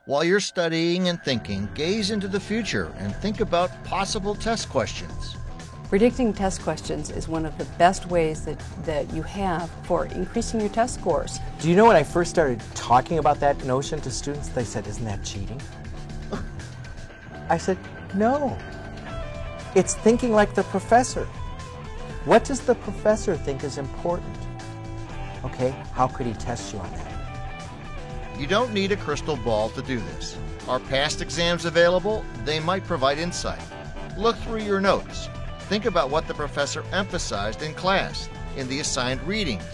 While you're studying and thinking, gaze into the future and think about possible test questions. Predicting test questions is one of the best ways that you have for increasing your test scores. Do you know when I first started talking about that notion to students, they said, "Isn't that cheating?" I said, "No. It's thinking like the professor. What does the professor think is important? Okay, how could he test you on that?" You don't need a crystal ball to do this. Are past exams available? They might provide insight. Look through your notes. Think about what the professor emphasized in class, in the assigned readings.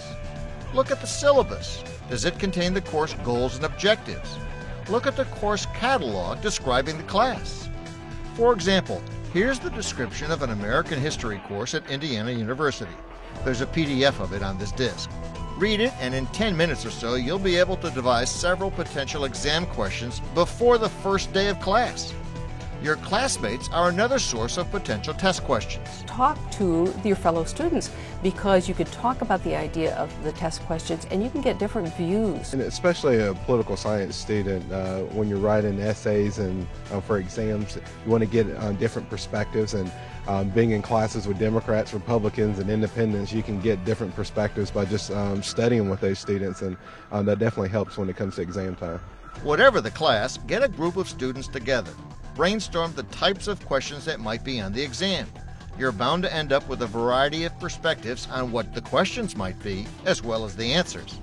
Look at the syllabus. Does it contain the course goals and objectives? Look at the course catalog describing the class. For example, here's the description of an American history course at Indiana University. There's a PDF of it on this disc. Read it, and in 10 minutes or so, you'll be able to devise several potential exam questions before the first day of class. Your classmates are another source of potential test questions. Talk to your fellow students, because you could talk about the idea of the test questions and you can get different views. And especially a political science student, when you're writing essays and for exams, you want to get different perspectives, and being in classes with Democrats, Republicans, and independents, you can get different perspectives by just studying with those students, and that definitely helps when it comes to exam time. Whatever the class, get a group of students together. Brainstorm the types of questions that might be on the exam. You're bound to end up with a variety of perspectives on what the questions might be, as well as the answers.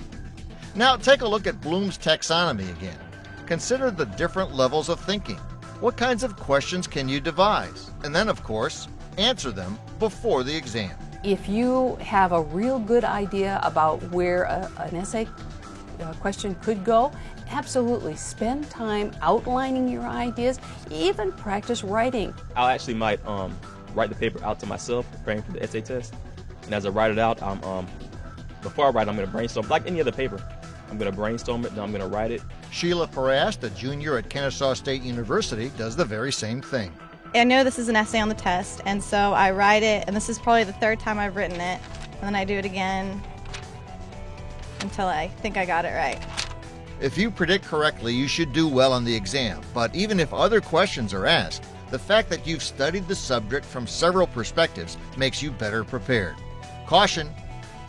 Now take a look at Bloom's taxonomy again. Consider the different levels of thinking. What kinds of questions can you devise? And then, of course, answer them before the exam. If you have a real good idea about where an essay question could go, absolutely spend time outlining your ideas, even practice writing. I actually might write the paper out to myself, preparing for the essay test. And as I write it out, before I write, I'm going to brainstorm. Like any other paper, I'm going to brainstorm it, then I'm going to write it. Sheila Parast, a junior at Kennesaw State University, does the very same thing. I know this is an essay on the test, and so I write it, and this is probably the third time I've written it, and then I do it again until I think I got it right. If you predict correctly, you should do well on the exam. But even if other questions are asked, the fact that you've studied the subject from several perspectives makes you better prepared. Caution: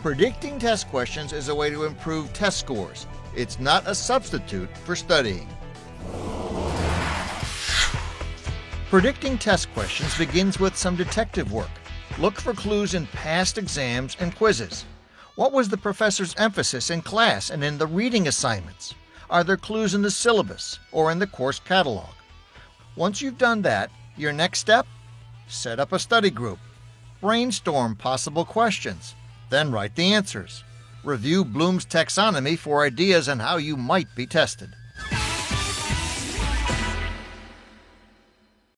predicting test questions is a way to improve test scores. It's not a substitute for studying. Predicting test questions begins with some detective work. Look for clues in past exams and quizzes. What was the professor's emphasis in class and in the reading assignments? Are there clues in the syllabus or in the course catalog? Once you've done that, your next step? Set up a study group. Brainstorm possible questions. Then write the answers. Review Bloom's taxonomy for ideas on how you might be tested.